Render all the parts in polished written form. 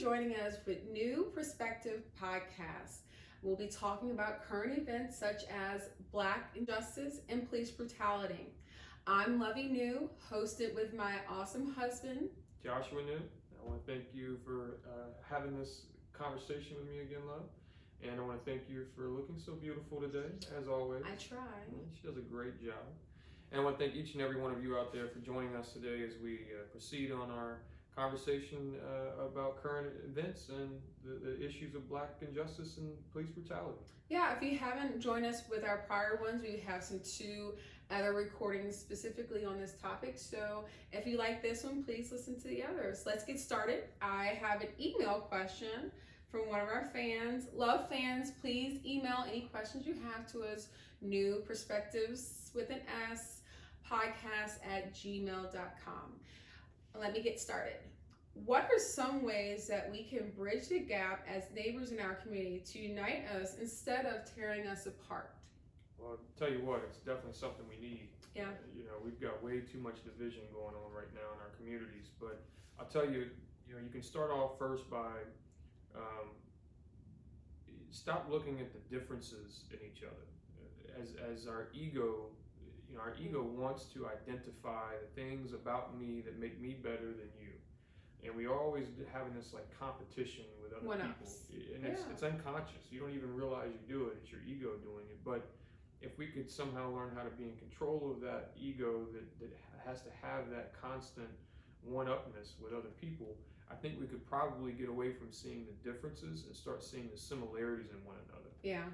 joining us with New Perspective Podcast. We'll be talking about current events such as Black injustice and police brutality. I'm Lovey New, hosted with my awesome husband, Joshua New. I want to thank you for having this conversation with me again, love. And I want to thank you for looking so beautiful today, as always. I try. She does a great job. And I want to thank each and every one of you out there for joining us today as we proceed on our conversation about current events and the issues of Black injustice and police brutality. Yeah, if you haven't joined us with our prior ones, we have two other recordings specifically on this topic. So if you like this one, please listen to the others. Let's get started. I have an email question from one of our fans. Love fans, please email any questions you have to us, New Perspectives with an S, podcast@gmail.com. Let me get started. What are some ways that we can bridge the gap as neighbors in our community to unite us instead of tearing us apart? Well, I'll tell you what, it's definitely something we need. Yeah. We've got way too much division going on right now in our communities. But I'll tell you, you can start off first by stop looking at the differences in each other. As our ego wants to identify the things about me that make me better than you. And we are always having this like competition with other people. And it's unconscious. You don't even realize you do it. It's your ego doing it. But if we could somehow learn how to be in control of that ego that has to have that constant one-upness with other people, I think we could probably get away from seeing the differences and start seeing the similarities in one another. Yeah.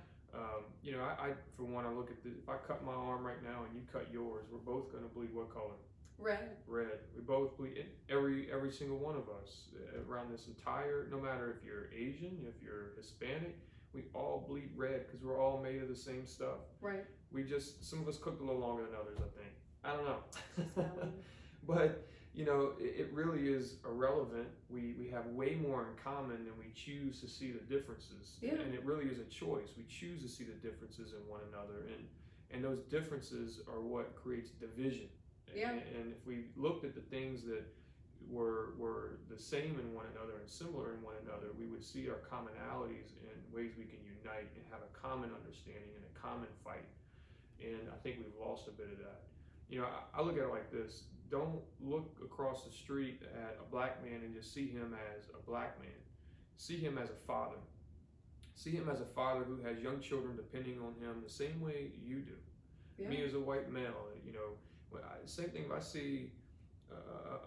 I for one, I look at if I cut my arm right now and you cut yours, we're both going to bleed what color? Red. Red. We both bleed. Every single one of us around this entire, no matter if you're Asian, if you're Hispanic, we all bleed red because we're all made of the same stuff. Right. Some of us cooked a little longer than others, I think. I don't know. But it really is irrelevant. We have way more in common than we choose to see the differences. Yeah. And it really is a choice. We choose to see the differences in one another. And those differences are what creates division. Yeah. And if we looked at the things that were the same in one another and similar in one another, we would see our commonalities and ways we can unite and have a common understanding and a common fight. And I think we've lost a bit of that. I look at it like this. Don't look across the street at a black man and just see him as a black man. See him as a father. See him as a father who has young children depending on him the same way you do. Yeah. Me as a white male, same thing if I see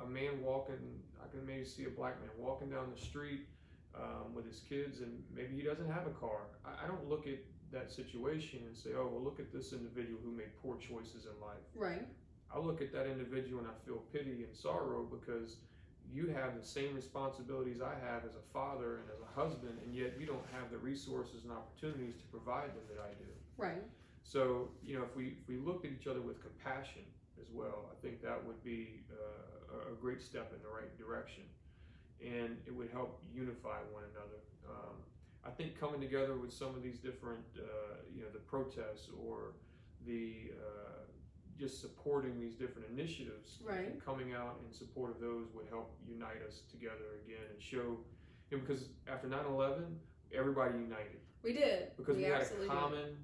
a man walking, I can maybe see a black man walking down the street with his kids and maybe he doesn't have a car. I don't look at that situation and say, oh, well, look at this individual who made poor choices in life. Right. I look at that individual and I feel pity and sorrow because you have the same responsibilities I have as a father and as a husband, and yet you don't have the resources and opportunities to provide them that I do. Right. So, if we looked at each other with compassion as well, I think that would be a great step in the right direction, and it would help unify one another. I think coming together with some of these different, the protests or the just supporting these different initiatives, right, and coming out in support of those would help unite us together again and show, because after 9/11, everybody united. We did. Because we had a common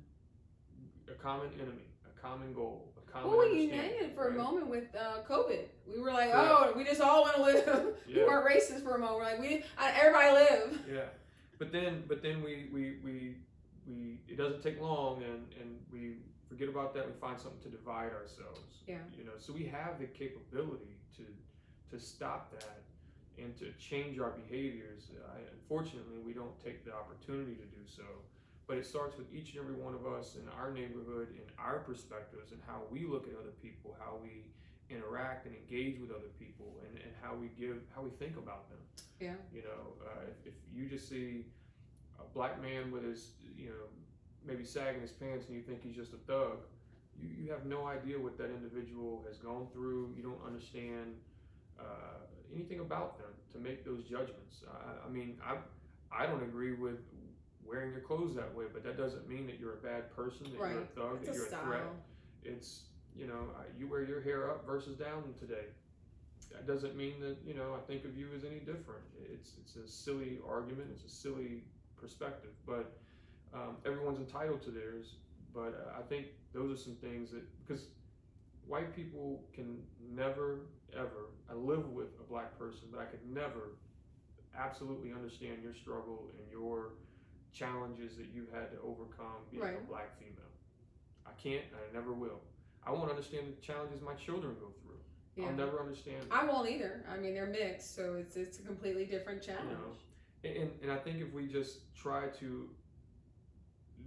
enemy, a common goal, a common we united for a moment with COVID. We were like, we just all want to live. Yeah. We weren't racist for a moment. We're like, everybody live. Yeah. But then we it doesn't take long and we forget about that. We find something to divide ourselves. Yeah. So we have the capability to stop that and to change our behaviors. Unfortunately, we don't take the opportunity to do so. But it starts with each and every one of us in our neighborhood, in our perspectives, and how we look at other people, how we interact and engage with other people, and how we think about them. Yeah. If you just see a black man with his, maybe sagging his pants and you think he's just a thug, you have no idea what that individual has gone through. You don't understand anything about them to make those judgments. I don't agree with wearing your clothes that way, but that doesn't mean that you're a bad person, that you're a thug, that you're a threat. It's, you wear your hair up versus down today. that doesn't mean that, you know, I think of you as any different. It's a silly argument. It's a silly perspective, but everyone's entitled to theirs. But I think those are some things that, because white people can never, ever, I live with a black person, but I could never absolutely understand your struggle and your challenges that you had to overcome being Right. a black female. I can't, and I never will. I won't understand the challenges my children go through. Yeah. I'll never understand them. I won't either. I mean, they're mixed, so it's a completely different challenge. You know, and I think if we just try to,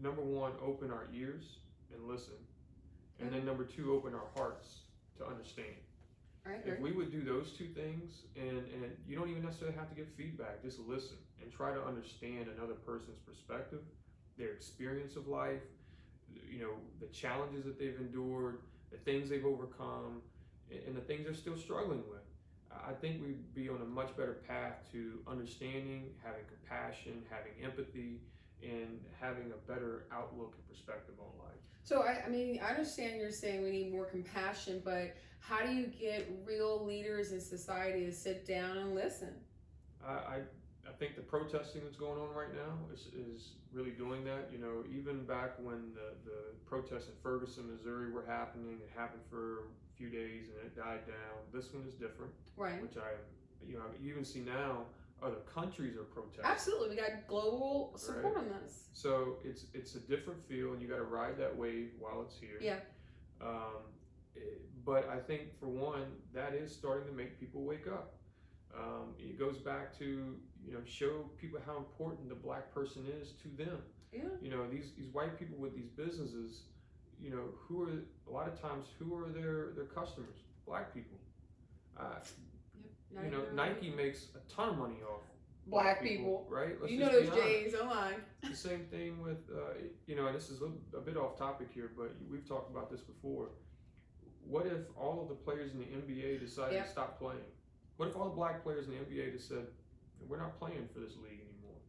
number one, open our ears and listen, and then number two, open our hearts to understand. Right. If we would do those two things, and you don't even necessarily have to give feedback, just listen and try to understand another person's perspective, their experience of life, you know, the challenges that they've endured, the things they've overcome, and the things they're still struggling with. I think we'd be on a much better path to understanding, having compassion, having empathy, and having a better outlook and perspective on life. So I mean, I understand you're saying we need more compassion, but how do you get real leaders in society to sit down and listen? I think the protesting that's going on right now is really doing that. You know, even back when the protests in Ferguson, Missouri were happening, it happened for a few days and then it died down. This one is different. Right. Which you even see now other countries are protesting. Absolutely. We got global support on this. So it's a different feel, and you got to ride that wave while it's here. Yeah. But I think, for one, that is starting to make people wake up. It goes back to, you know, show people how important the black person is to them. Yeah. You know, these white people with these businesses, you know, a lot of times who are their customers? Black people. You know, Nike makes a ton of money off black people, right? Let's you know just those J's online. The same thing with, you know, and this is a bit off topic here, but we've talked about this before. What if all of the players in the NBA decided to stop playing? What if all the black players in the NBA just said, we're not playing for this league anymore?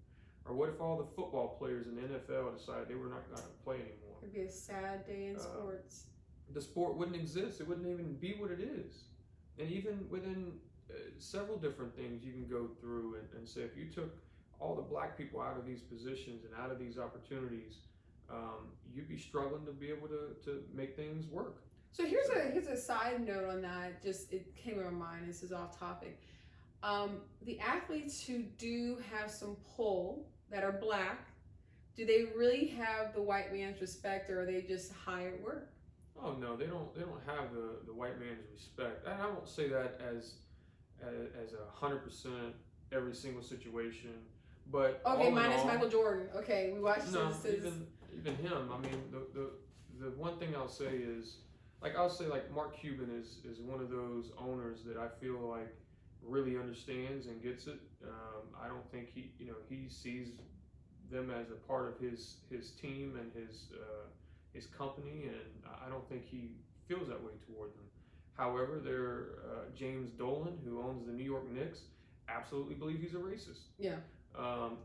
Or what if all the football players in the NFL decided they were not going to play anymore? It'd be a sad day in sports. The sport wouldn't exist. It wouldn't even be what it is. And even within several different things you can go through and say, if you took all the black people out of these positions and out of these opportunities, you'd be struggling to be able to make things work. So here's a side note on that. Just, it came to my mind. This is off topic. The athletes who do have some pull that are black, do they really have the white man's respect, or are they just hired work? Oh no, they don't have the white man's respect. And I won't say that as 100% every single situation, but okay, minus Michael Jordan. Okay, we watched this. Even him. I mean, the one thing I'll say is, like Mark Cuban is one of those owners that I feel like really understands and gets it. I don't think he sees them as a part of his team and his company, and I don't think he feels that way toward them. However, James Dolan, who owns the New York Knicks, absolutely believes he's a racist. Yeah.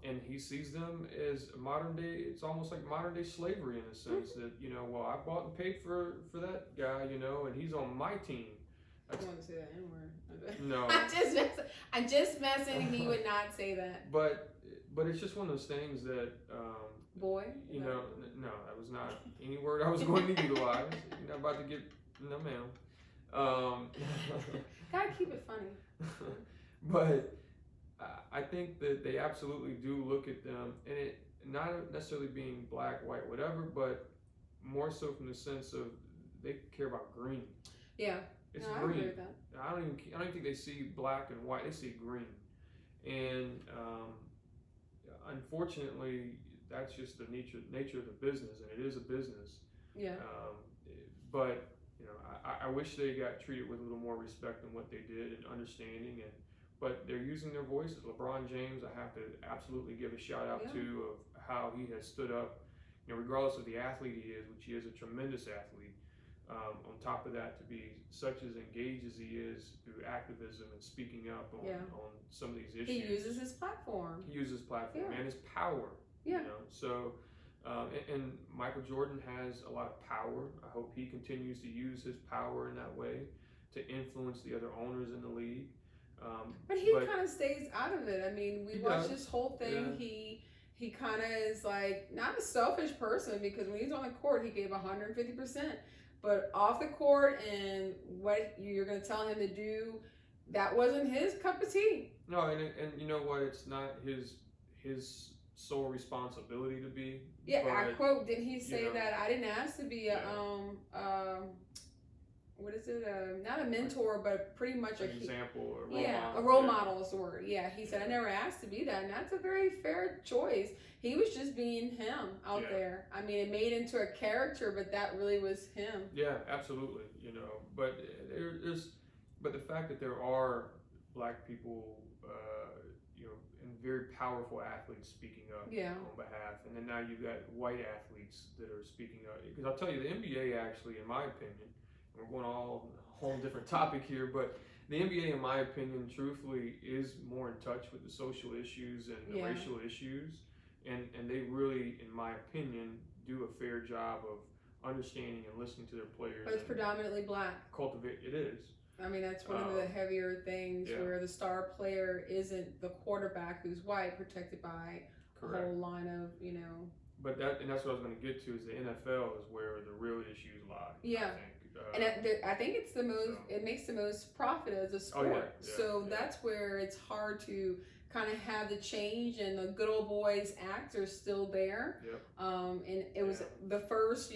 And he sees them as modern day. It's almost like modern day slavery in the sense that, you know, well, I bought and paid for that guy, you know, and he's on my team. I don't want to say that N-word. No. I'm just messing. He would not say that. But it's just one of those things that boy. You know, no, that was not any word I was going to utilize. You're not about to get no, ma'am. Gotta keep it funny. But I think that they absolutely do look at them, and it not necessarily being black, white, whatever, but more so from the sense of they care about green. Yeah, it's green. I agree with that. I don't even think they see black and white. They see green, and unfortunately, that's just the nature of the business, and it is a business. Yeah. But you know, I wish they got treated with a little more respect than what they did and understanding, but they're using their voices. LeBron James, I have to absolutely give a shout out to of how he has stood up, you know, regardless of the athlete he is, which he is a tremendous athlete. On top of that, to be such as engaged as he is through activism and speaking up on some of these issues. He uses his platform. And his power. Yeah. You know? So, and Michael Jordan has a lot of power. I hope he continues to use his power in that way to influence the other owners in the league. But he kind of stays out of it. I mean, we watched this whole thing. Yeah. He kind of is like not a selfish person, because when he's on the court, he gave 150%. But off the court and what you're going to tell him to do, that wasn't his cup of tea. No, and you know what? It's not his sole responsibility to be. Yeah, I quote, didn't he say that I didn't ask to be a what is it? Not a mentor, but pretty much an example or a role model. A role model is the word. Yeah, he said I never asked to be that, and that's a very fair choice. He was just being him out there. I mean, it made into a character, but that really was him. Yeah, absolutely. But but the fact that there are black people, and very powerful athletes speaking up on behalf, and then now you've got white athletes that are speaking up. Because I'll tell you, the NBA actually, in my opinion, we're going all a whole different topic here, but the NBA, in my opinion, truthfully, is more in touch with the social issues and the racial issues, and they really, in my opinion, do a fair job of understanding and listening to their players. But it's predominantly black. It is. I mean, that's one of the heavier things where the star player isn't the quarterback who's white, protected by a whole line of, But that's what I was going to get to, is the NFL is where the real issues lie. Yeah. I think it's the most, it makes the most profit as a sport. That's where it's hard to kind of have the change, and the good old boys act are still there. And it was the first,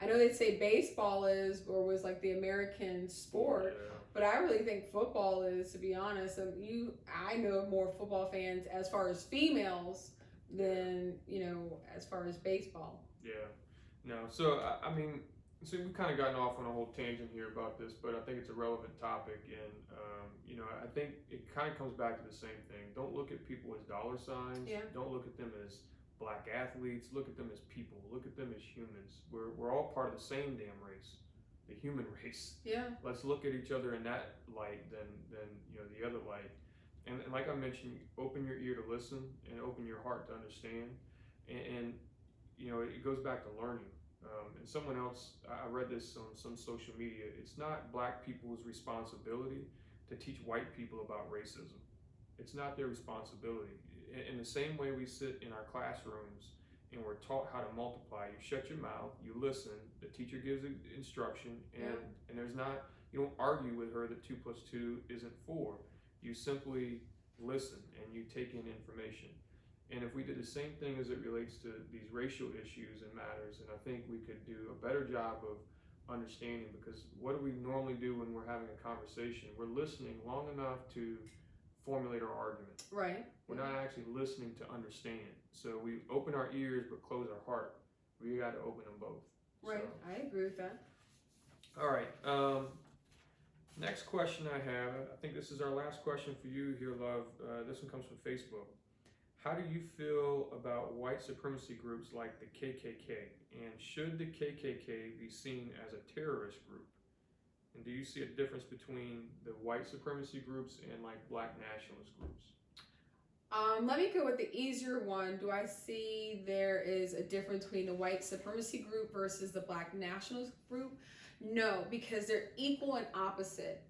I know they'd say baseball was like the American sport, but I really think football is, to be honest. I know more football fans as far as females than, as far as baseball. So I mean, so we've kind of gotten off on a whole tangent here about this, but I think it's a relevant topic, and I think it kind of comes back to the same thing. Don't look at people as dollar signs. Don't look at them as black athletes. Look at them as people. Look at them as humans. We're all part of the same damn race, the human race. Let's look at each other in that light than the other light. And like I mentioned, open your ear to listen and open your heart to understand. And it goes back to learning. And someone else, I read this on some social media, it's not black people's responsibility to teach white people about racism. It's not their responsibility. In the same way we sit in our classrooms and we're taught how to multiply, you shut your mouth, you listen, the teacher gives instruction, and there's not, you don't argue with her that 2 + 2 isn't 4. You simply listen and you take in information. And if we did the same thing as it relates to these racial issues and matters, and I think we could do a better job of understanding, because what do we normally do when we're having a conversation? We're listening long enough to formulate our argument. Right. We're not actually listening to understand. So we open our ears but close our heart. We got to open them both. Right. So. I agree with that. All right. Next question I have, I think this is our last question for you here, Love. This one comes from Facebook. How do you feel about white supremacy groups like the KKK? And should the KKK be seen as a terrorist group? And do you see a difference between the white supremacy groups and like black nationalist groups? Let me go with the easier one. Do I see there is a difference between the white supremacy group versus the black nationalist group? No, because they're equal and opposite.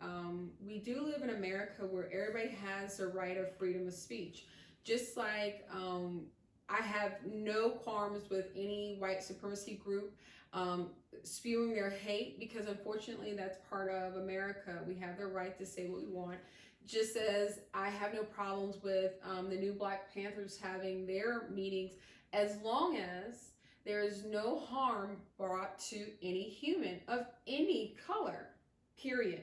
We do live in America where everybody has the right of freedom of speech. Just like I have no qualms with any white supremacy group spewing their hate, because unfortunately that's part of America. We have the right to say what we want. Just as I have no problems with the new Black Panthers having their meetings, as long as there is no harm brought to any human of any color, period.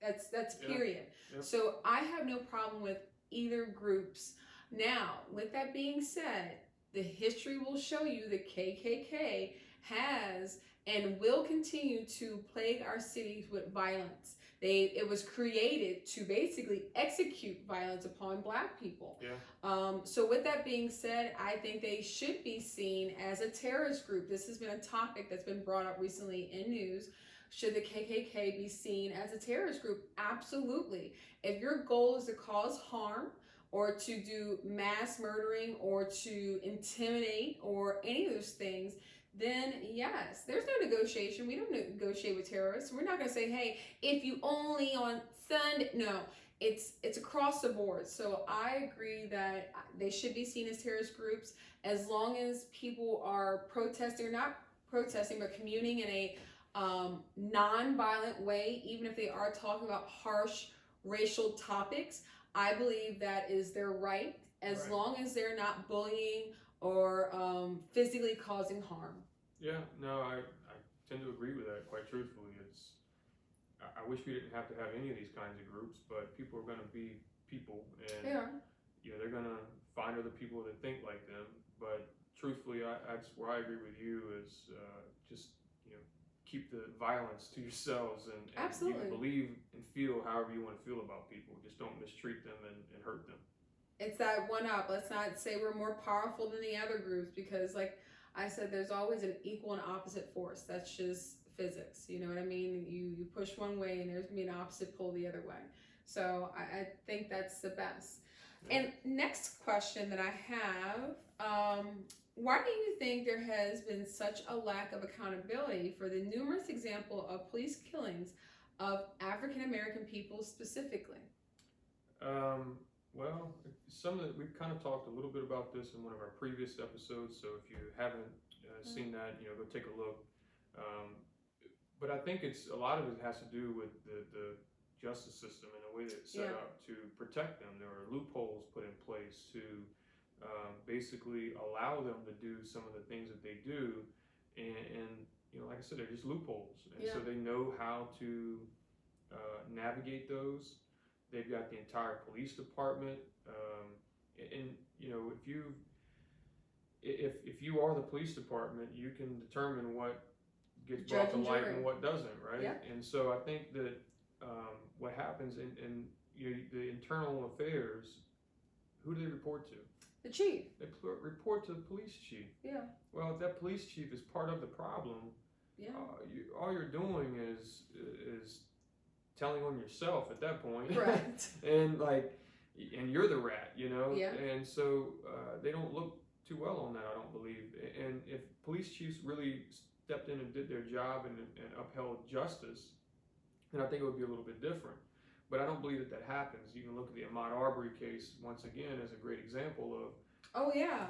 That's period. Yep. So I have no problem with either groups. Now, with that being said, the history will show you the KKK has and will continue to plague our cities with violence. It was created to basically execute violence upon black people. So with that being said, I think they should be seen as a terrorist group. This has been a topic that's been brought up recently in news. Should the KKK be seen as a terrorist group? Absolutely. If your goal is to cause harm, or to do mass murdering, or to intimidate, or any of those things, then yes, there's no negotiation. We don't negotiate with terrorists. We're not going to say, hey, if you only on Sunday. No, it's across the board. So I agree that they should be seen as terrorist groups as long as people are protesting or not protesting, but communing in a non-violent way, even if they are talking about harsh racial topics. I believe that is their right as long as they're not bullying or physically causing harm. Yeah, no, I tend to agree with that, quite truthfully. I wish we didn't have to have any of these kinds of groups, but people are going to be people, and they're going to find other people that think like them. But truthfully, that's where I agree with you is just keep the violence to yourselves, and you can believe and feel however you want to feel about people. Just don't mistreat them and hurt them. It's that one up. Let's not say we're more powerful than the other groups, because like I said, there's always an equal and opposite force. That's just physics. You know what I mean? You push one way and there's going to be an opposite pull the other way. So I think that's the best. Yeah. And next question that I have, why do you think there has been such a lack of accountability for the numerous example of police killings of African American people specifically? Well, we've kind of talked a little bit about this in one of our previous episodes. So if you haven't seen that, go take a look. But I think a lot of it has to do with the justice system and the way that it's set up to protect them. There are loopholes put in place to basically allow them to do some of the things that they do, and like I said, they're just loopholes, and so they know how to navigate those. They've got the entire police department, and if you are the police department, you can determine what gets brought to light and what doesn't, right? Yeah. And so I think that what happens in the internal affairs, who do they report to? The chief. They report to the police chief. Yeah. Well, if that police chief is part of the problem, all you're doing is telling on yourself at that point. Right. and you're the rat, Yeah. And so they don't look too well on that, I don't believe. And if police chiefs really stepped in and did their job and upheld justice, then I think it would be a little bit different. But I don't believe that happens. You can look at the Ahmaud Arbery case once again as a great example of. Oh yeah.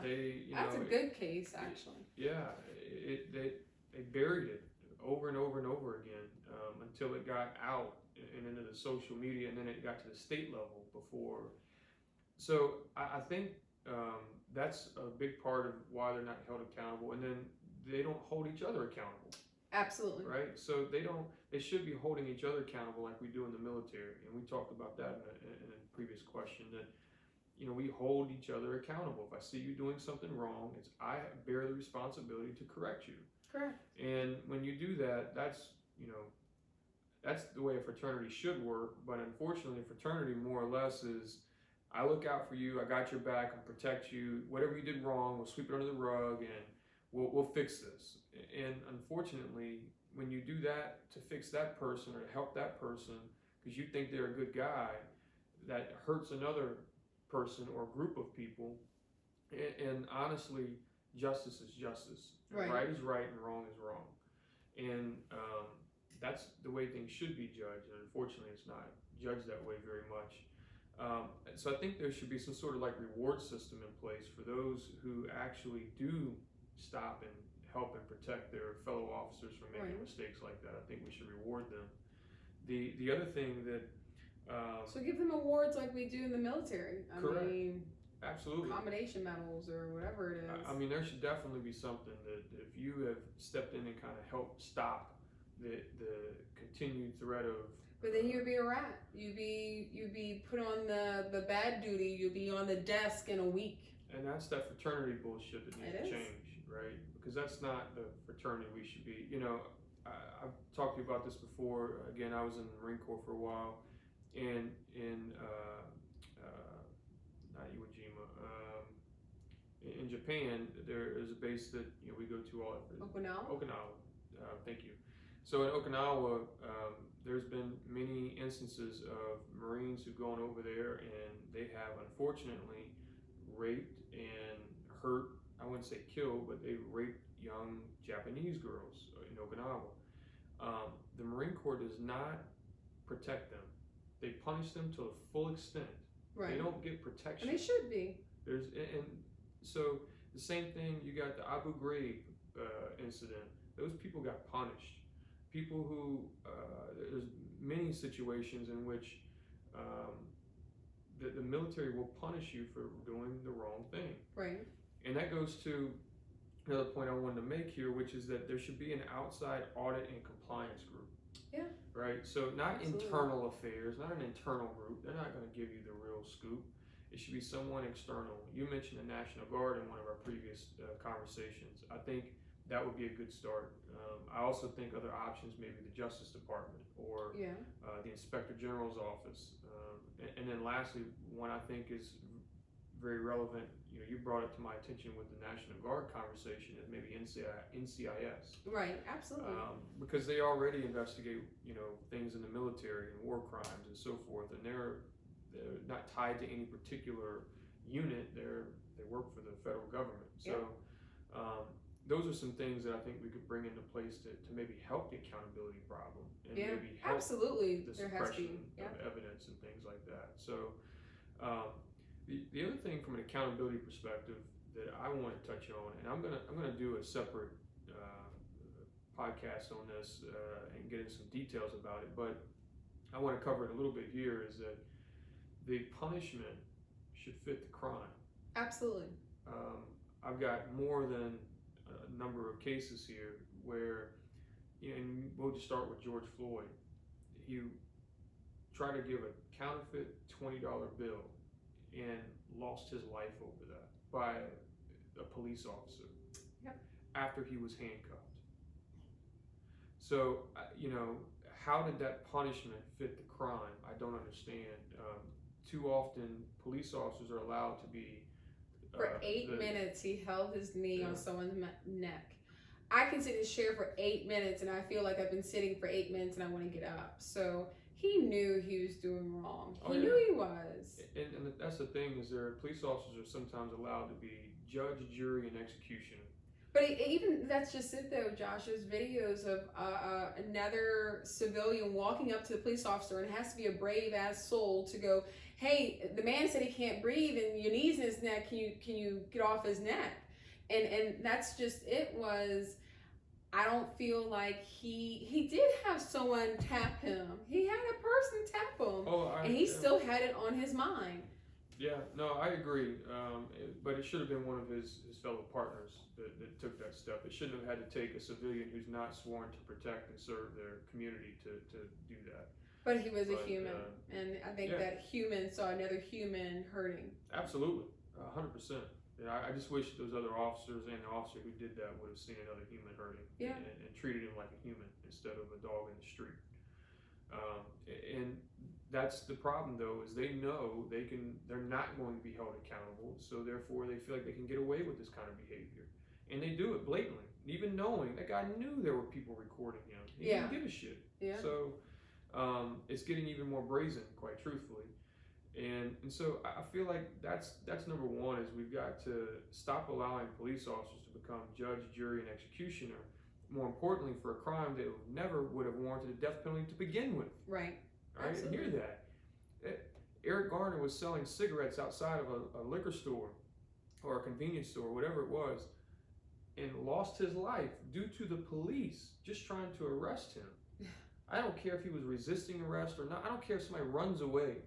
That's a good case, actually. They buried it over and over and over again until it got out and into the social media, and then it got to the state level before. So I think that's a big part of why they're not held accountable, and then they don't hold each other accountable. Absolutely. Right? So they should be holding each other accountable like we do in the military. And we talked about that in a previous question, that we hold each other accountable. If I see you doing something wrong, I bear the responsibility to correct you. Correct. And when you do that, that's the way a fraternity should work. But unfortunately, a fraternity more or less is, I look out for you, I got your back, I'll protect you. Whatever you did wrong, we'll sweep it under the rug and we'll fix this. And unfortunately, when you do that to fix that person or to help that person because you think they're a good guy, that hurts another person or group of people. And honestly, justice is justice. Right is right and wrong is wrong. And that's the way things should be judged. And unfortunately, it's not judged that way very much. So I think there should be some sort of reward system in place for those who actually do stop and help and protect their fellow officers from making mistakes like that. I think we should reward them. The other thing that so give them awards like we do in the military. Correct. I mean, absolutely. Combination medals or whatever it is. I mean, there should definitely be something that if you have stepped in and kind of helped stop the continued threat of. But then you'd be a rat. You'd be put on the bad duty. You'd be on the desk in a week. And that's that fraternity bullshit that needs to change, right? Because that's not the fraternity we should be. I've talked to you about this before. Again, I was in the Marine Corps for a while, and in not Iwo Jima, in Japan, there is a base that we go to all. Okinawa. Thank you. So in Okinawa, there's been many instances of Marines who've gone over there, and they have unfortunately raped and hurt I wouldn't say killed, but they raped young Japanese girls in Okinawa. The Marine Corps does not protect them. They punish them to the full extent. Right. They don't get protection. And they should be. And so the same thing. You got the Abu Ghraib incident. Those people got punished. People who there's many situations in which the military will punish you for doing the wrong thing. Right. And that goes to another point I wanted to make here, which is that there should be an outside audit and compliance group. Yeah. Right? So not Absolutely. internal affairs, not an internal group. They're not going to give you the real scoop. It should be someone external. You mentioned the National Guard in one of our previous conversations. I think that would be a good start. I also think other options, maybe the Justice Department or the Inspector General's office. And then lastly, one I think is very relevant, you brought it to my attention with the National Guard conversation, is maybe NCIS. Right, absolutely. Because they already investigate, things in the military and war crimes and so forth, and they're not tied to any particular unit. They work for the federal government. So those are some things that I think we could bring into place to maybe help the accountability problem and maybe help absolutely. the There has to suppression be. of evidence and things like that. So the other thing from an accountability perspective that I want to touch on, and I'm gonna do a separate podcast on this and get into some details about it, but I want to cover it a little bit here, is that the punishment should fit the crime. Absolutely. I've got more than a number of cases here where, and we'll just start with George Floyd. He tried to give a counterfeit $20 bill and lost his life over that by a police officer after he was handcuffed. So, how did that punishment fit the crime? I don't understand. Too often, police officers are allowed to be for 8 minutes, he held his knee on someone's neck. I can sit and share for 8 minutes, and I feel like I've been sitting for 8 minutes, and I want to get up. So he knew he was doing wrong. He knew he was. And that's the thing, is police officers are sometimes allowed to be judge, jury, and executioner. But even that's just it, though, Josh. There's videos of another civilian walking up to the police officer, and it has to be a brave ass soul to go, "Hey, the man said he can't breathe, and your knee's in his neck. Can you get off his neck?" And that's just it. I don't feel like he did have someone tap him. He had a person tap him, and he still had it on his mind. Yeah, no, I agree. But it should have been one of his fellow partners that took that step. It shouldn't have had to take a civilian who's not sworn to protect and serve their community to do that. But he was a human, and I think that human saw another human hurting. Absolutely, 100%. And I just wish those other officers and the officer who did that would have seen another human hurting and treated him like a human instead of a dog in the street. And that's the problem, though, is they know they're not going to be held accountable, so therefore they feel like they can get away with this kind of behavior. And they do it blatantly, even knowing that guy knew there were people recording him. He didn't give a shit. Yeah. So it's getting even more brazen, quite truthfully. And so I feel like that's number one, is we've got to stop allowing police officers to become judge, jury, and executioner. More importantly, for a crime that never would have warranted a death penalty to begin with. Right. Right? Absolutely. And hear that. Eric Garner was selling cigarettes outside of a liquor store or a convenience store, whatever it was, and lost his life due to the police just trying to arrest him. I don't care if he was resisting arrest or not. I don't care if somebody runs away.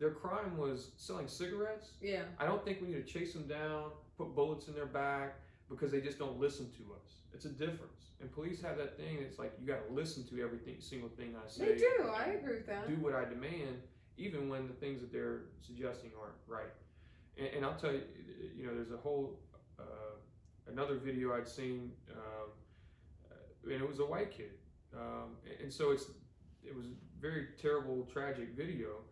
Their crime was selling cigarettes. Yeah. I don't think we need to chase them down, put bullets in their back because they just don't listen to us. It's a difference. And police have that thing. It's like you got to listen to everything, single thing I say. They do. I agree with that. Do what I demand, even when the things that they're suggesting aren't right. And I'll tell you, there's a whole another video I'd seen, and it was a white kid, and so it was a very terrible, tragic video.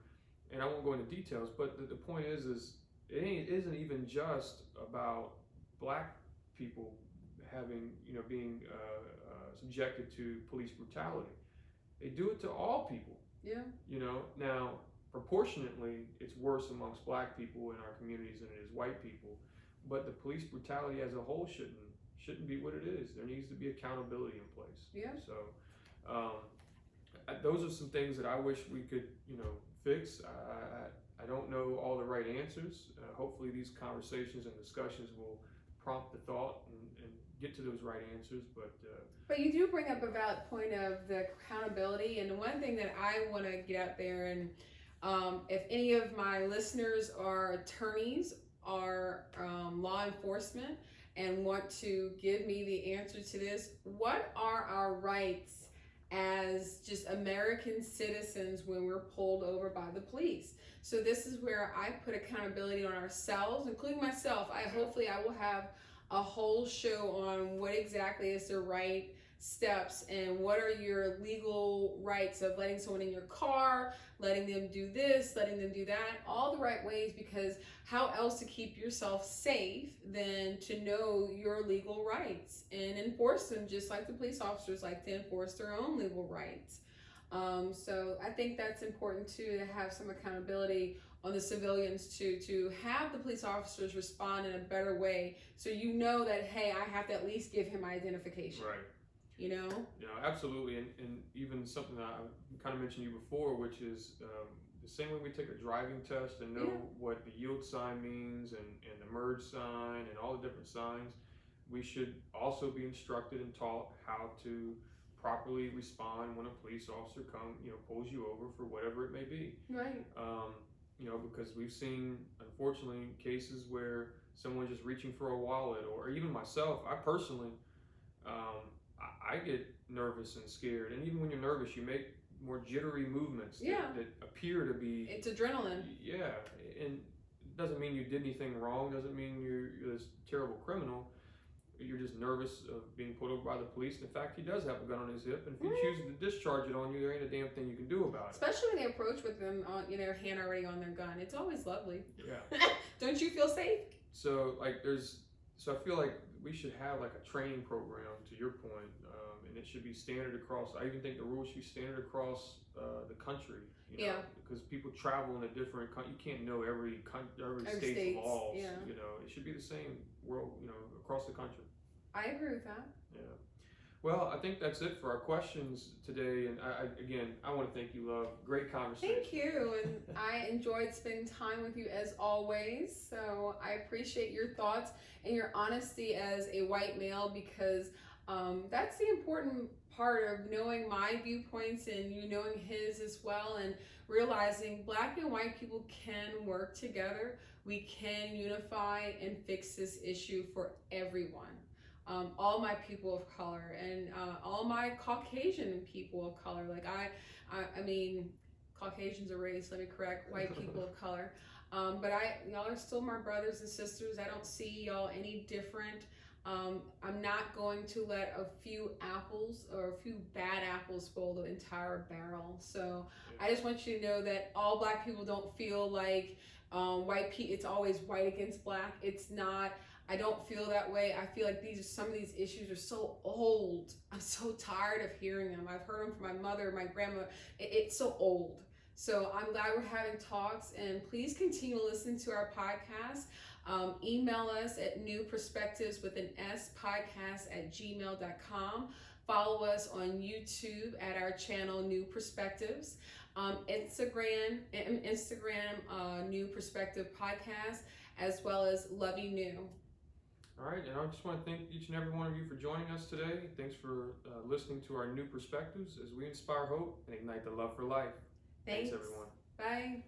And I won't go into details, but the point is it isn't even just about black people having, being subjected to police brutality. They do it to all people. Yeah. Now, proportionately, it's worse amongst black people in our communities than it is white people. but the police brutality as a whole shouldn't be what it is. There needs to be accountability in place. Yeah. So those are some things that I wish we could, fix. I don't know all the right answers. Hopefully these conversations and discussions will prompt the thought and get to those right answers. But you do bring up a valid point of the accountability, and the one thing that I want to get out there, and if any of my listeners are attorneys or law enforcement and want to give me the answer to this, what are our rights as just American citizens when we're pulled over by the police? So this is where I put accountability on ourselves, including myself. Hopefully I will have a whole show on what exactly is the right steps and what are your legal rights of letting someone in your car, letting them do this, letting them do that, all the right ways, because how else to keep yourself safe than to know your legal rights and enforce them, just like the police officers like to enforce their own legal rights. So I think that's important too, to have some accountability on the civilians to have the police officers respond in a better way, so you know that, hey, I have to at least give him my identification. Right. Yeah, absolutely. And even something that I kind of mentioned to you before, which is the same way we take a driving test and know what the yield sign means and the merge sign and all the different signs, we should also be instructed and taught how to properly respond when a police officer pulls you over for whatever it may be. Right. Because we've seen, unfortunately, cases where someone's just reaching for a wallet, or even myself, I personally, I get nervous and scared. And even when you're nervous, you make more jittery movements that appear to be... It's adrenaline. Yeah. And it doesn't mean you did anything wrong. Doesn't mean you're this terrible criminal. You're just nervous of being pulled over by the police. In fact, he does have a gun on his hip, and if he chooses to discharge it on you, there ain't a damn thing you can do about it. Especially when they approach with them on, their hand already on their gun. It's always lovely. Yeah. Don't you feel safe? So I feel like we should have like a training program, to your point, and it should be standard across. I even think the rules should be standard across the country. Because people travel in a different country. You can't know every state's laws. Yeah. It should be the same world, across the country. I agree with that. Yeah. Well, I think that's it for our questions today. And I want to thank you, love. Great conversation. Thank you. And I enjoyed spending time with you as always. So I appreciate your thoughts and your honesty as a white male, because that's the important part of knowing my viewpoints and you knowing his as well, and realizing Black and white people can work together. We can unify and fix this issue for everyone. All my people of color and all my Caucasian people of color. Like I mean, Caucasians are race, let me correct, white people of color. But y'all are still my brothers and sisters. I don't see y'all any different. I'm not going to let a few apples or a few bad apples spoil the entire barrel. So I just want you to know that all Black people don't feel like it's always white against Black. It's not. I don't feel that way. I feel like some of these issues are so old. I'm so tired of hearing them. I've heard them from my mother, my grandmother. It's so old. So I'm glad we're having talks, and please continue to listen to our podcast. Email us at newperspectives with an S podcast@gmail.com. Follow us on YouTube at our channel New Perspectives. Instagram New Perspective Podcast, as well as Love You New. All right, and I just want to thank each and every one of you for joining us today. Thanks for listening to our New Perspectives as we inspire hope and ignite the love for life. Thanks everyone. Bye.